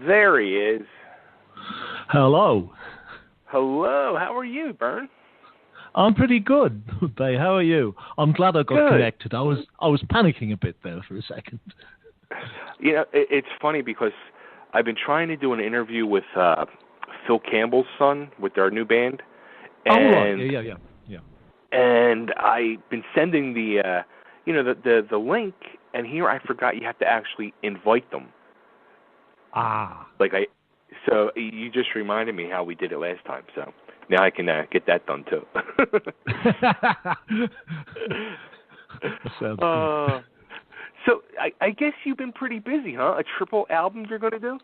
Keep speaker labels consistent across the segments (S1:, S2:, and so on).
S1: There he is.
S2: Hello.
S1: Hello. How are you, Bern?
S2: I'm pretty good, Bay. How are you? I'm glad I got
S1: Good.
S2: connected. I was panicking a bit there for a second.
S1: You know, it's funny because I've been trying to do an interview with Phil Campbell's son with our new band. And,
S2: right. Yeah.
S1: And I've been sending the link, and here I forgot you have to actually invite them. So you just reminded me how we did it last time. So now I can get that done too.
S2: Sounds good.
S1: So I guess you've been pretty busy, huh? A triple album you're going to do?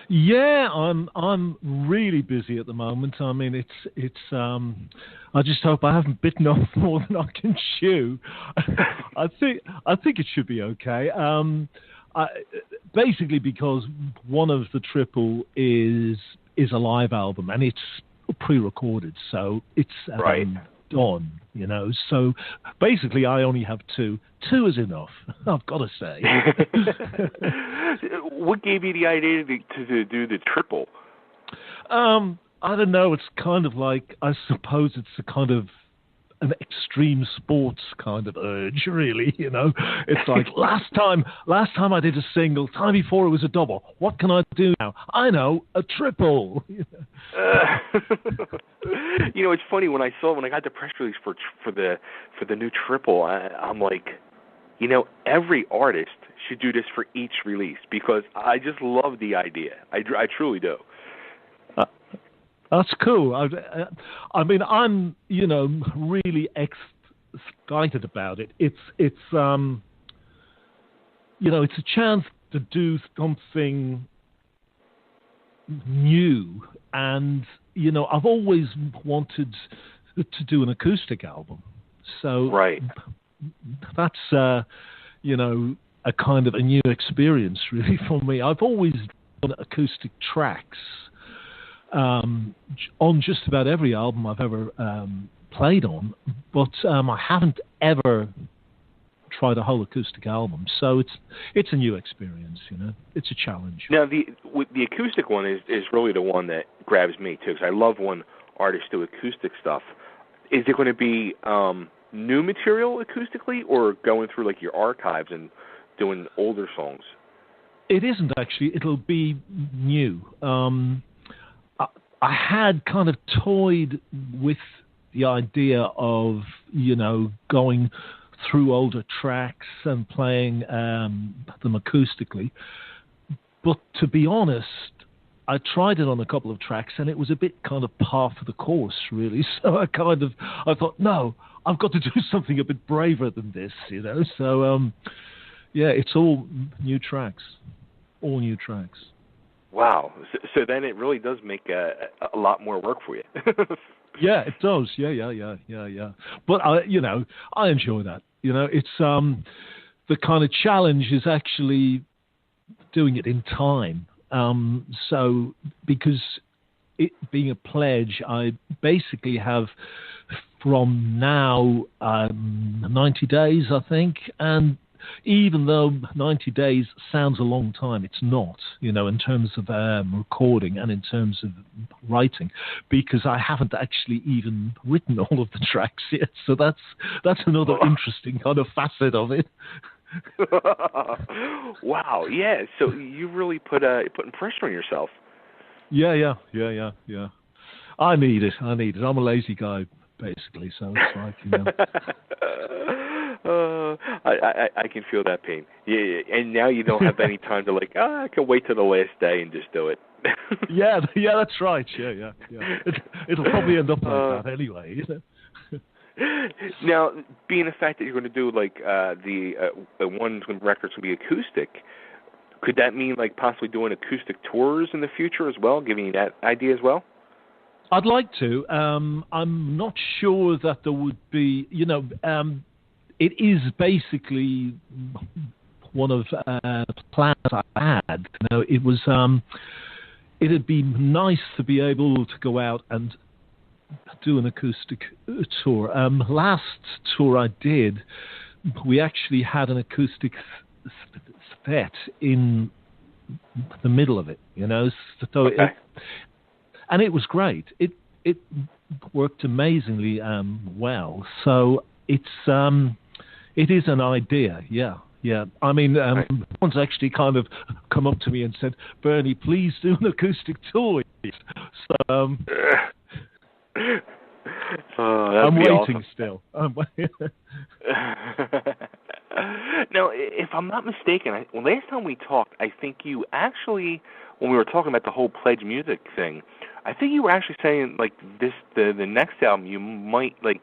S2: Yeah, I'm really busy at the moment. I mean, it's I just hope I haven't bitten off more than I can chew. I think it should be okay. Basically because one of the triple is a live album and it's pre-recorded, so it's done. You know, so basically I only have two. Two is enough, I've got to say.
S1: What gave you the idea to do the triple?
S2: I don't know. It's kind of like, I suppose it's a kind of an extreme sports kind of urge, really. You know, it's like last time I did a single. Time before it was a double. What can I do now? I know, a triple.
S1: You know, it's funny when I got the press release for the new triple. I'm like, you know, every artist should do this for each release because I just love the idea. I truly do.
S2: That's cool. I mean, I'm, you know, really excited about it. It's you know, it's a chance to do something new, and you know, I've always wanted to do an acoustic album. So that's you know, a kind of a new experience really for me. I've always done acoustic tracks on just about every album I've ever played on, but I haven't ever tried a whole acoustic album. So it's a new experience, you know. It's a challenge.
S1: Now the acoustic one is really the one that grabs me too, because I love when artists do acoustic stuff. Is it going to be new material acoustically, or going through like your archives and doing older songs?
S2: It isn't actually. It'll be new. I had kind of toyed with the idea of, you know, going through older tracks and playing them acoustically. But to be honest, I tried it on a couple of tracks and it was a bit kind of par for the course, really. So I thought, no, I've got to do something a bit braver than this, you know. So, yeah, it's all new tracks. All new tracks.
S1: Wow. So then it really does make a lot more work for you.
S2: Yeah, it does. Yeah. But you know, I enjoy that. You know, it's the kind of challenge is actually doing it in time. So because it being a pledge, I basically have from now 90 days, I think, and even though 90 days sounds a long time, it's not, you know, in terms of recording and in terms of writing, because I haven't actually even written all of the tracks yet. So that's another interesting kind of facet of it.
S1: Wow, yeah. So you really putting pressure on yourself.
S2: Yeah. I need it. I'm a lazy guy, basically, so it's like, you know.
S1: I can feel that pain. Yeah, and now you don't have any time to like, I can wait till the last day and just do it.
S2: yeah, that's right. Yeah. It'll probably end up like that anyway, you know.
S1: Now, being the fact that you're going to do like the one record's going to be acoustic, could that mean like possibly doing acoustic tours in the future as well, giving you that idea as well?
S2: I'd like to. I'm not sure that there would be, you know, it is basically one of the plans I had. You know, it was, it'd be nice to be able to go out and do an acoustic tour. Last tour I did, we actually had an acoustic set in the middle of it, you know. So
S1: Okay.
S2: and it was great. It worked amazingly well. So it is an idea, yeah. Yeah, I mean,
S1: Right.
S2: someone's actually kind of come up to me and said, "Bernie, please do an acoustic tour." So I'm waiting
S1: awesome.
S2: still.
S1: Now, if I'm not mistaken, last time we talked, I think you actually, when we were talking about the whole PledgeMusic thing, I think you were actually saying like the next album you might like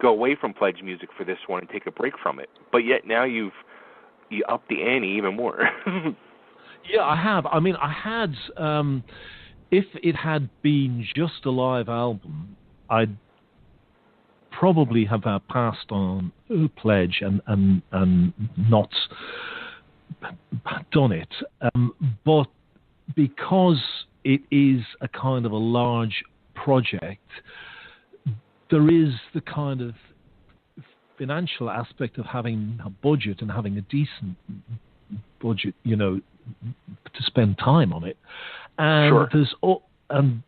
S1: go away from PledgeMusic for this one and take a break from it. But yet now you upped the ante even more.
S2: Yeah, I have. I mean, I had. If it had been just a live album, I'd probably have passed on Pledge and not done it. But because it is a kind of a large project, there is the kind of financial aspect of having a budget and having a decent budget, you know, to spend time on it. And
S1: Sure.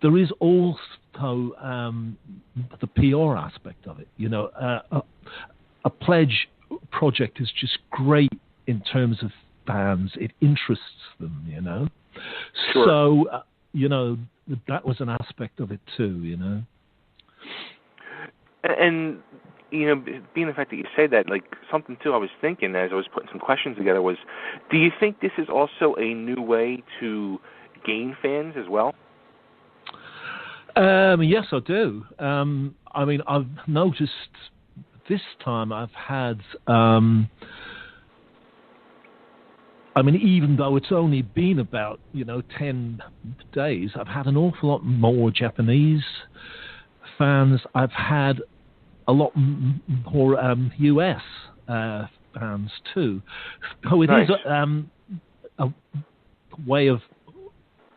S2: there is also the PR aspect of it. You know, a Pledge project is just great in terms of fans. It interests them, you know.
S1: Sure.
S2: So, you know, that was an aspect of it too, you know.
S1: And, you know, being the fact that you say that, like, something, too, I was thinking as I was putting some questions together was, do you think this is also a new way to gain fans as well?
S2: Yes, I do. I mean, I've noticed this time I've had... I mean, even though it's only been about, 10 days, I've had an awful lot more Japanese fans. I've had a lot more US fans too. So it is a way of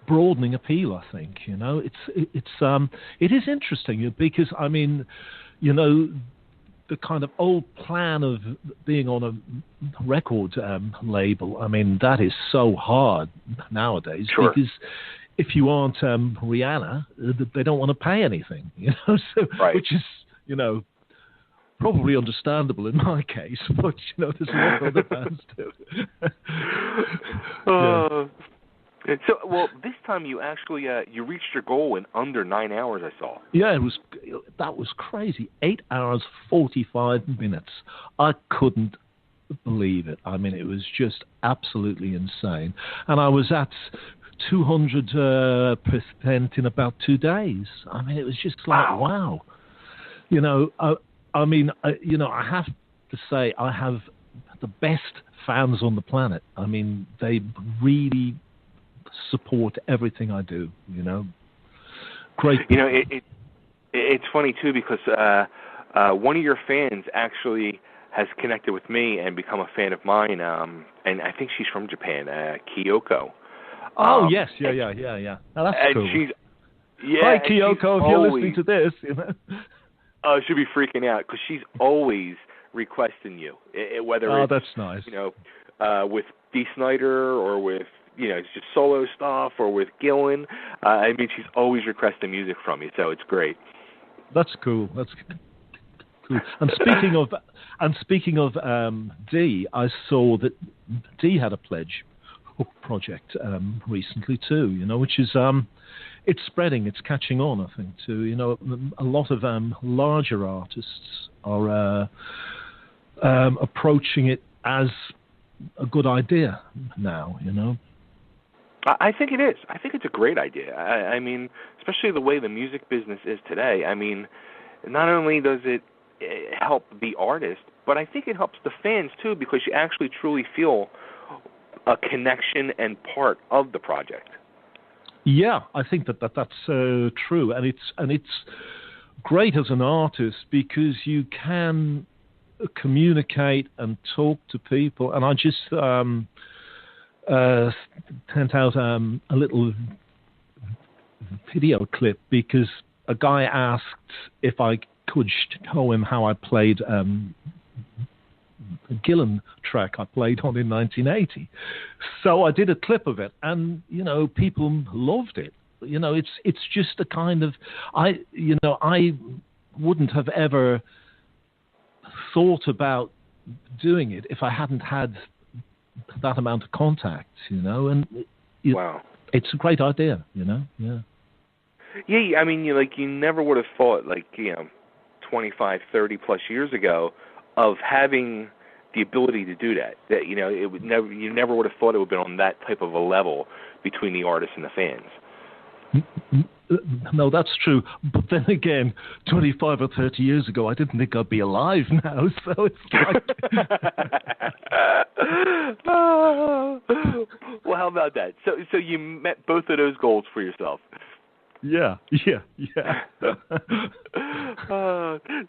S2: broadening appeal, I think. It is interesting because, I mean, the kind of old plan of being on a record label, I mean, that is so hard nowadays because if you aren't Rihanna, they don't want to pay anything, which is, probably understandable in my case, but, there's a lot of other bands too.
S1: So, well, this time you actually you reached your goal in under 9 hours, I saw.
S2: Yeah, that was crazy. 8 hours, 45 minutes. I couldn't believe it. I mean, it was just absolutely insane. And I was at 200% in about 2 days. I mean, it was just like, wow. I have to say I have the best fans on the planet. I mean, they really support everything I do, Great.
S1: It's funny, too, because one of your fans actually has connected with me and become a fan of mine, and I think she's from Japan, Kyoko.
S2: Oh, yes, yeah. Now, that's cool. Hi, Kyoko, if you're listening to this,
S1: Oh, she'll be freaking out because she's always requesting you, whether it's,
S2: that's nice.
S1: With Dee Snider or with, it's just solo stuff or with Gillan. I mean, she's always requesting music from you, so it's great.
S2: That's cool. That's cool. And speaking of Dee, I saw that Dee had a Pledge project recently too. Which is it's spreading, it's catching on, I think too. A lot of larger artists are approaching it as a good idea now.
S1: I think it is. I think it's a great idea. I mean, especially the way the music business is today. I mean, not only does it help the artist, but I think it helps the fans too, because you actually truly feel a connection and part of the project.
S2: Yeah, I think that's true, and it's great as an artist because you can communicate and talk to people. And I just sent out a little video clip because a guy asked if I could show him how I played Gillan track I played on in 1980. So I did a clip of it, and people loved it. It's just a kind of I wouldn't have ever thought about doing it if I hadn't had that amount of contact, and
S1: wow,
S2: it's a great idea, Yeah.
S1: Yeah, I mean, you never would have thought, 25, 30 plus years ago, of having the ability to do that. That you never would have thought it would have been on that type of a level between the artist and the fans.
S2: No, that's true. But then again, 25 or 30 years ago, I didn't think I'd be alive now. So it's like...
S1: Well, how about that? So you met both of those goals for yourself.
S2: Yeah.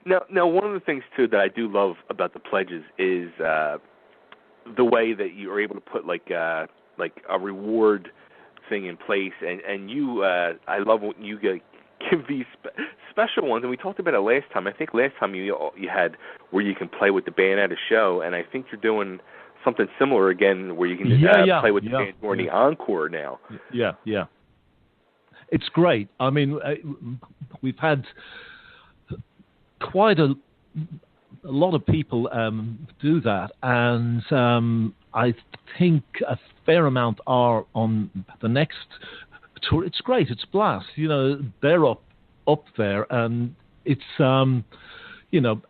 S1: Now, one of the things, too, that I do love about the pledges is the way that you are able to put, like a reward thing in place, and you I love when you give these special ones, and we talked about it last time. I think last time you had where you can play with the band at a show, and I think you're doing something similar again where you can play with the band more in the encore now.
S2: Yeah. It's great. I mean, we've had quite a lot of people do that, and I think a fair amount are on the next tour. It's great. It's a blast. They're up there, and it's a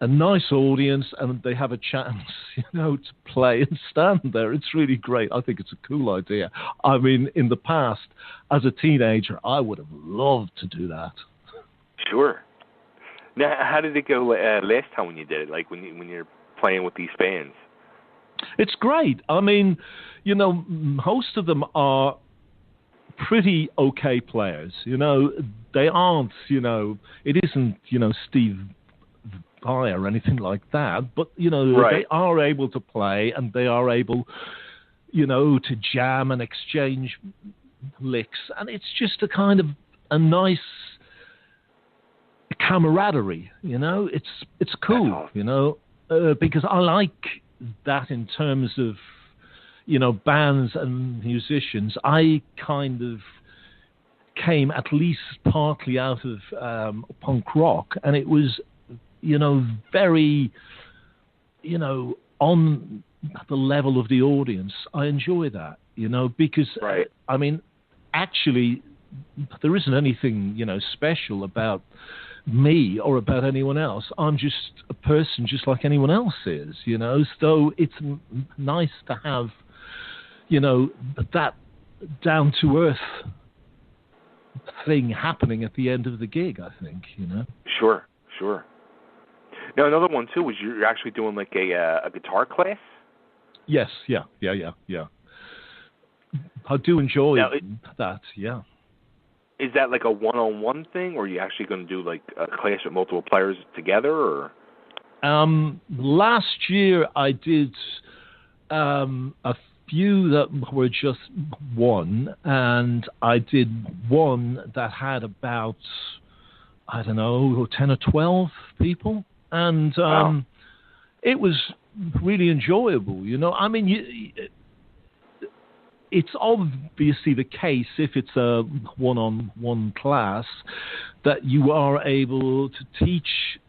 S2: nice audience, and they have a chance, to play and stand there. It's really great. I think it's a cool idea. I mean, in the past, as a teenager, I would have loved to do that. Sure.
S1: Now, how did it go last time when you did it? Like when you're playing with these bands?
S2: It's great. I mean, most of them are pretty okay players. They aren't. It isn't. Steve Vai or anything like that. But
S1: right.
S2: They are able to play, and they are able, to jam and exchange licks, and it's just a kind of a nice camaraderie. It's cool. Because I like that in terms of bands and musicians. I kind of came at least partly out of punk rock, and it was very on the level of the audience. I enjoy that, because
S1: right.
S2: I mean, actually, there isn't anything special about me or about anyone else. I'm just a person just like anyone else is, so it's nice to have that down to earth thing happening at the end of the gig, I think.
S1: Sure. Now, another one too was you're actually doing like a guitar class.
S2: Yes, yeah. I do enjoy that. Yeah.
S1: Is that like a one-on-one thing, or are you actually going to do like a class with multiple players together, or?
S2: Last year I did a few that were just one, and I did one that had about, 10 or 12 people, and
S1: wow.
S2: It was really enjoyable. I mean, it's obviously the case if it's a one-on-one class that you are able to teach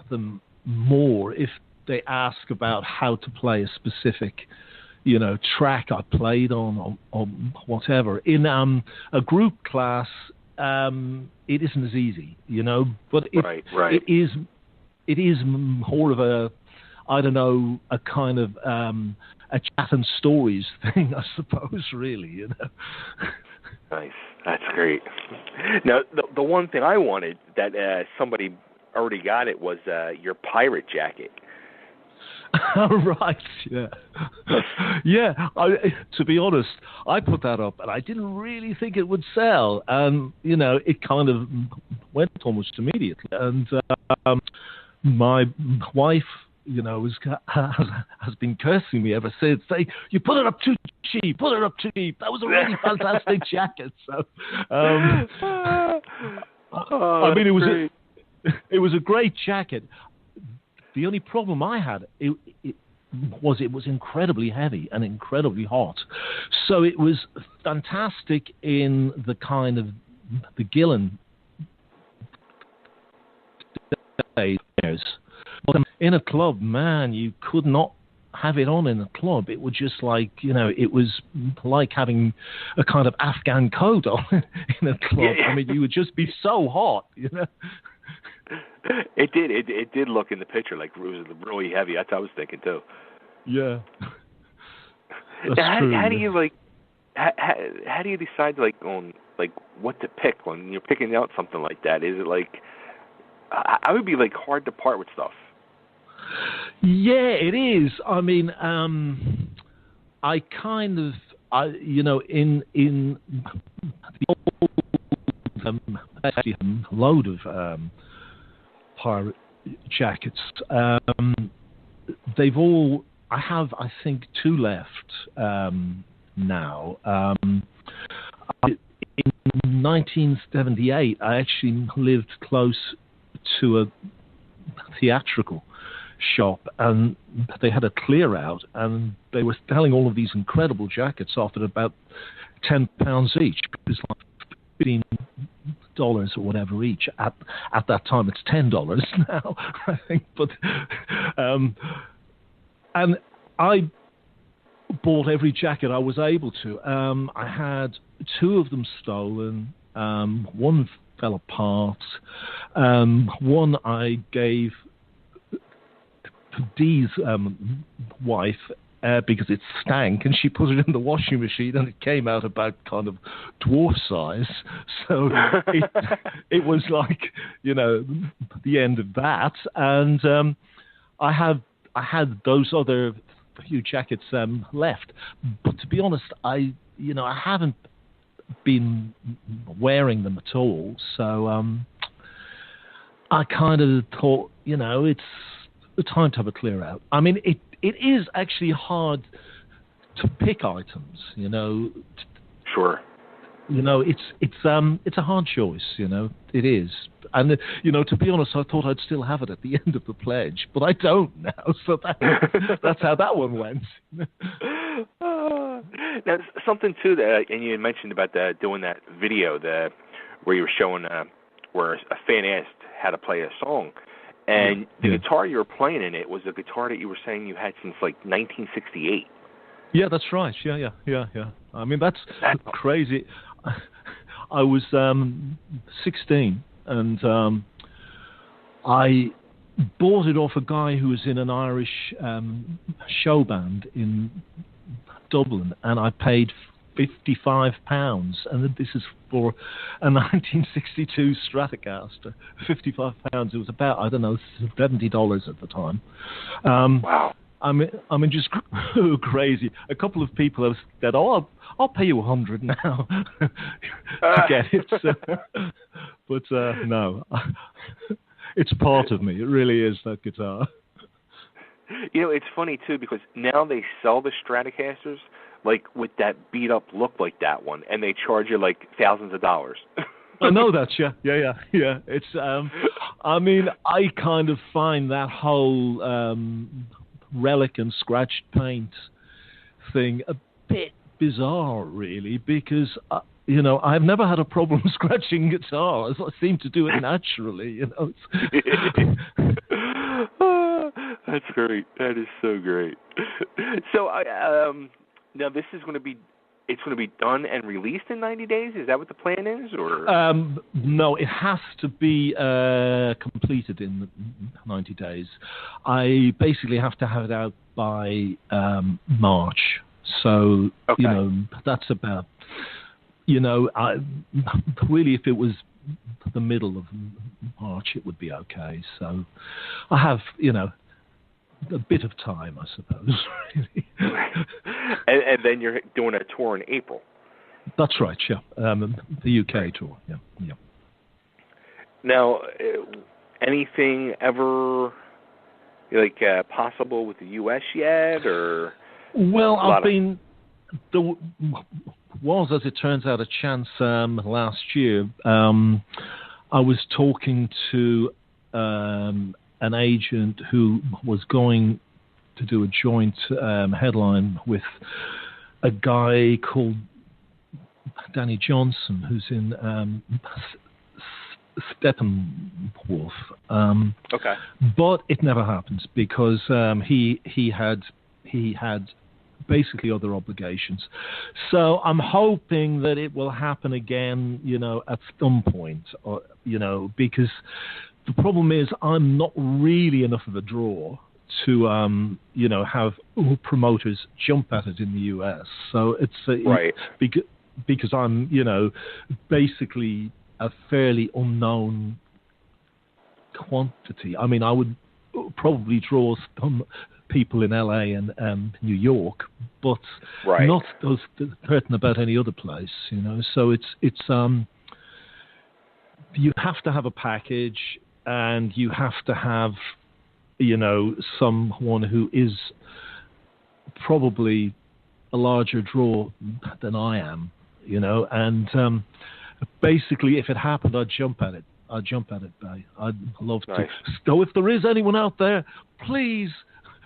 S2: them more if they ask about how to play a specific, track I played on or whatever. In a group class, it isn't as easy, but
S1: right.
S2: it is more of a, a kind of a chat and stories thing, I suppose, really,
S1: Nice. That's great. Now, the one thing I wanted that somebody already got it was your pirate jacket.
S2: Right, yeah. Yeah, to be honest, I put that up, and I didn't really think it would sell. And, it kind of went almost immediately. And my wife, has been cursing me ever since, saying, you put it up too cheap, That was a really fantastic jacket. So, I mean, it was a great jacket. The only problem I had, was it was incredibly heavy and incredibly hot. So it was fantastic in the kind of the Gillan days. But in a club, man, you could not have it on in a club. It was just like, it was like having a kind of Afghan coat on in a club. Yeah. I mean, you would just be so hot,
S1: It did look in the picture like it was really heavy. That's what I was thinking too.
S2: Yeah.
S1: Now, how do you how do you decide on what to pick when you're picking out something like that? Is it I would be hard to part with stuff.
S2: Yeah, it is. I mean, I kind of, in the old load of pirate jackets, they've all. I have, I think, 2 left now. In 1978, I actually lived close to a theatrical shop, and they had a clear out, and they were selling all of these incredible jackets off at about £10 each. It was like $15 or whatever each. At that time, it's $10 now, I think. But and I bought every jacket I was able to. I had 2 of them stolen. One fell apart. One I gave Dee's wife because it stank, and she put it in the washing machine, and it came out about kind of dwarf size. So it was like, the end of that. And I had those other few jackets left, but to be honest, I haven't been wearing them at all. So I kind of thought, it's the time to have a clear out. I mean, it is actually hard to pick items,
S1: Sure.
S2: It's a hard choice, it is. And, to be honest, I thought I'd still have it at the end of the pledge, but I don't now, so that's how that one went.
S1: Now, something, too, that, and you had mentioned about doing that video where you were showing where a fan asked how to play a song, and the guitar you were playing in it was a guitar that you were saying you had since, 1968.
S2: Yeah, that's right. Yeah. I mean, that's crazy. I was 16, and I bought it off a guy who was in an Irish show band in Dublin, and I paid £55, and this is for a 1962 Stratocaster. £55. It was about, I don't know, $70 at the time.
S1: Wow.
S2: I mean, just crazy. A couple of people have said, "Oh, I'll pay you $100 now to get it." But no, it's part of me. It really is, that guitar.
S1: It's funny too, because now they sell the Stratocasters with that beat up look like that one, and they charge you thousands of dollars.
S2: I know that, yeah. It's, I mean, I kind of find that whole relic and scratched paint thing a bit bizarre, really, because I've never had a problem scratching guitars. I seem to do it naturally,
S1: That's great. That is so great. So now this is going to be. It's going to be done and released in 90 days? Is that what the plan is? Or
S2: no, it has to be completed in 90 days. I basically have to have it out by March. So,
S1: okay.
S2: That's about, really if it was the middle of March, it would be okay. So I have, a bit of time, I suppose. Really.
S1: and then you're doing a tour in April.
S2: That's right, yeah. The UK tour, yeah.
S1: Now, anything ever possible with the US yet, or?
S2: Well, there was, as it turns out, a chance last year. I was talking to an agent who was going to do a joint headline with a guy called Danny Johnson, who's in Steppenwolf.
S1: Okay.
S2: But it never happened because he had basically other obligations. So I'm hoping that it will happen again, at some point, or because the problem is I'm not really enough of a draw to have promoters jump at it in the US. So it's
S1: right.
S2: Because I'm basically a fairly unknown quantity. I mean, I would probably draw some people in LA and New York, but
S1: right.
S2: not those certain about any other place. So it's you have to have a package, and you have to have someone who is probably a larger draw than I am. And basically, if it happened, I'd jump at it. Bay. I'd love to. So if there is anyone out there, please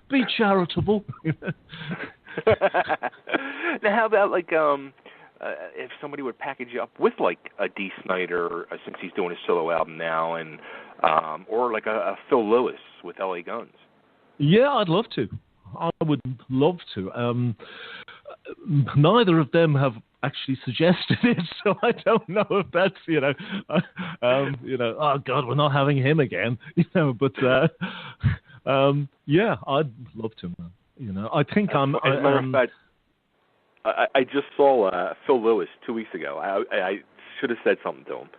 S2: be charitable.
S1: Now, how about if somebody would package you up with a Dee Snider, since he's doing a solo album now, and or a Phil Lewis with LA Guns?
S2: Yeah, I'd love to. I would love to. Neither of them have actually suggested it, so I don't know if that's oh God, we're not having him again, But yeah, I'd love to, man. I think
S1: As a matter of fact, I just saw Phil Lewis 2 weeks ago. I should have said something to him.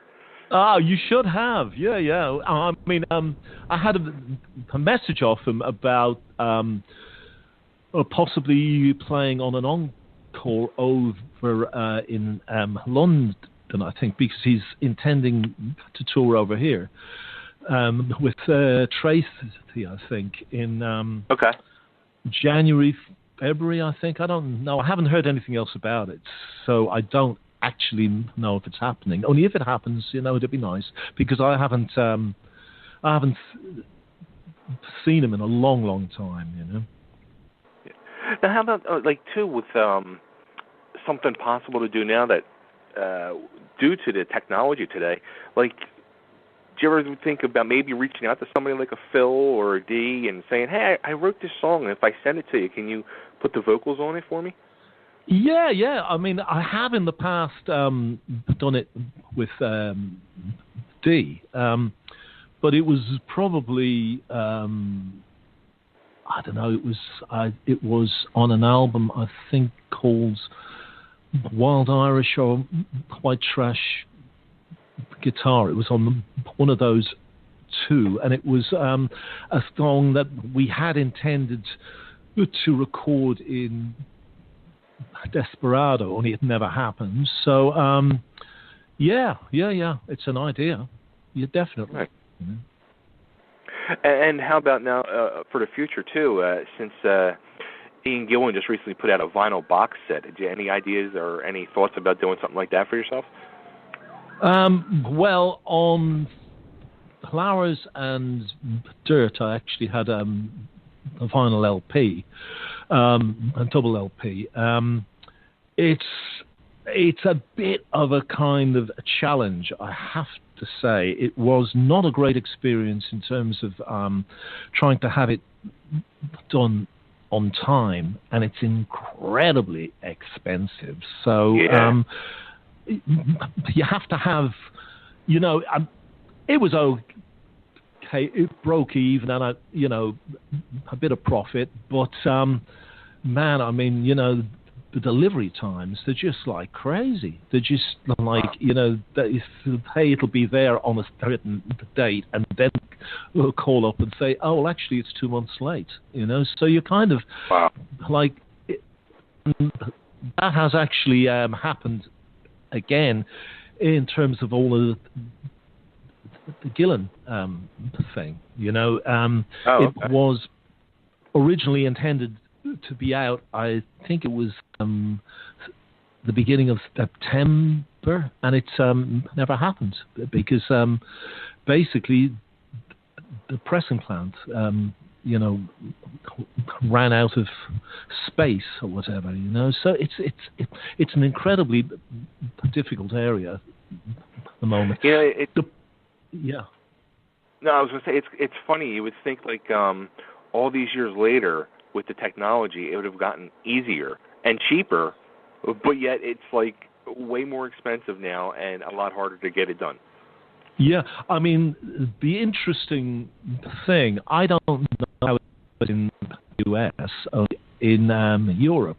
S2: Oh, you should have. Yeah. I mean, I had a message off him about possibly playing on an encore over in London, I think, because he's intending to tour over here with Tracy, I think, in January, February, I think. I don't know. I haven't heard anything else about it, so I don't actually know if it's happening. Only if it happens, it'd be nice, because I haven't seen him in a long, long time.
S1: Now, how about too, with something possible to do now that due to the technology today, do you ever think about maybe reaching out to somebody like a Phil or a Dee and saying, hey, I wrote this song, and if I send it to you, can you put the vocals on it for me?
S2: Yeah. I mean, I have in the past done it with Dee, but it was probably I don't know. It was on an album I think called Wild Irish or White Trash Guitar. It was on one of those two, and it was a song that we had intended to record in Desperado, only it never happened. So, yeah, it's an idea. Yeah, definitely.
S1: Right. And how about now for the future, too, since Ian Gillan just recently put out a vinyl box set. Did you have any ideas or any thoughts about doing something like that for yourself?
S2: Well, on Flowers and Dirt, I actually had a vinyl LP, a double LP. It's a bit of a kind of a challenge, I have to say. It was not a great experience in terms of trying to have it done on time, and it's incredibly expensive. So you have to have, it was okay. It broke even, and a bit of profit. But man, I mean, the delivery times, they're just like crazy. They're just like, hey, it'll be there on a certain date, and then we'll call up and say, oh, well, actually, it's 2 months late. So you kind of like that has actually happened again in terms of all of the Gillan thing. It was originally intended to be out, I think it was the beginning of September, and it's never happened because basically the pressing plant ran out of space or whatever, So it's an incredibly difficult area at the moment.
S1: Yeah. No, I was going to say it's funny. You would think like all these years later with the technology, it would have gotten easier and cheaper, but yet it's like way more expensive now and a lot harder to get it done.
S2: Yeah, I mean, the interesting thing, I don't know how it's in the US or in Europe.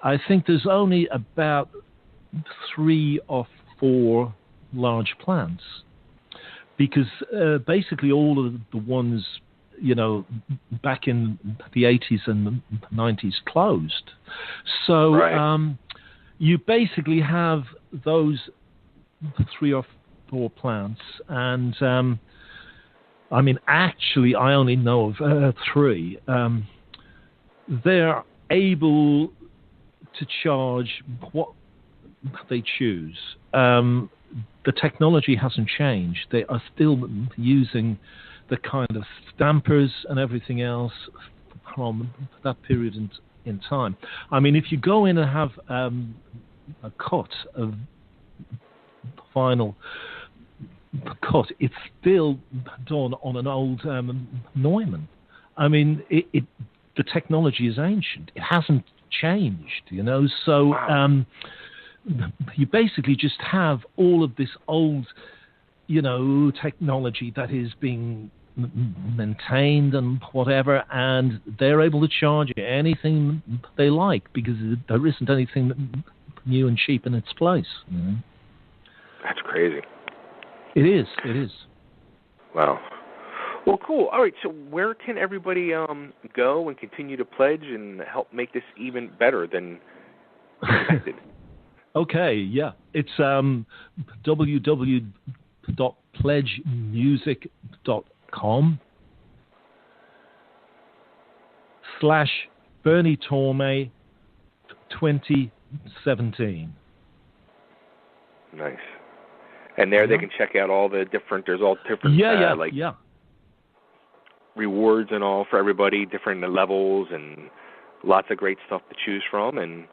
S2: I think there's only about 3 or 4 large plants, because basically all of the ones, back in the 80s and 90s closed. So
S1: right.
S2: You basically have those 3 or 4 plants, and I mean, actually, I only know of 3. They're able to charge what they choose. The technology hasn't changed. They are still using the kind of stampers and everything else from that period in time. I mean, if you go in and have a cut of vinyl cut, it's still done on an old Neumann. I mean, the technology is ancient. It hasn't changed, So
S1: wow.
S2: You basically just have all of this old, technology that is being maintained and whatever, and they're able to charge you anything they like because there isn't anything new and cheap in its place.
S1: That's crazy.
S2: It is.
S1: Wow. Well, cool. All right, so where can everybody go and continue to pledge and help make this even better than expected?
S2: Okay, yeah. It's www.pledgemusic.com/Bernie Torme 2017.
S1: Nice. And there they can check out all the different, there's all different, rewards and all for everybody, different levels and lots of great stuff to choose from. And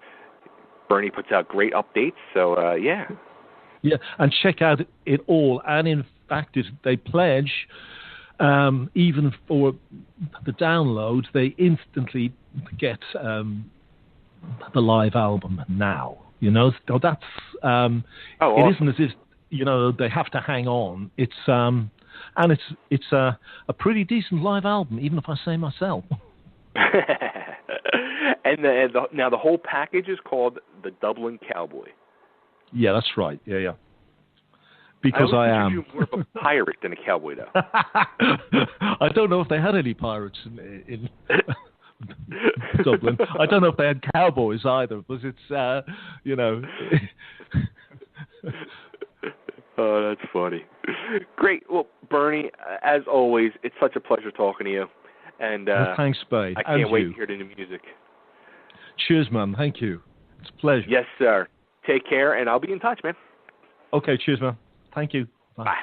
S1: Bernie puts out great updates, so yeah.
S2: Yeah, and check out it all. And in fact, if they pledge, even for the download, they instantly get the live album now. So that's
S1: awesome.
S2: It isn't as if they have to hang on. It's and it's a pretty decent live album, even if I say myself.
S1: And now the whole package is called the Dublin Cowboy.
S2: Yeah, that's right. Yeah. Because I am.
S1: You're more of a pirate than a cowboy, though.
S2: I don't know if they had any pirates in Dublin. I don't know if they had cowboys either, but it's
S1: Oh, that's funny. Great. Well, Bernie, as always, it's such a pleasure talking to you. And
S2: well, thanks, Spade.
S1: I can't wait to hear the new music.
S2: Cheers, man. Thank you. It's a pleasure.
S1: Yes, sir. Take care, and I'll be in touch, man.
S2: Okay, cheers, man. Thank you. Bye.
S1: Bye.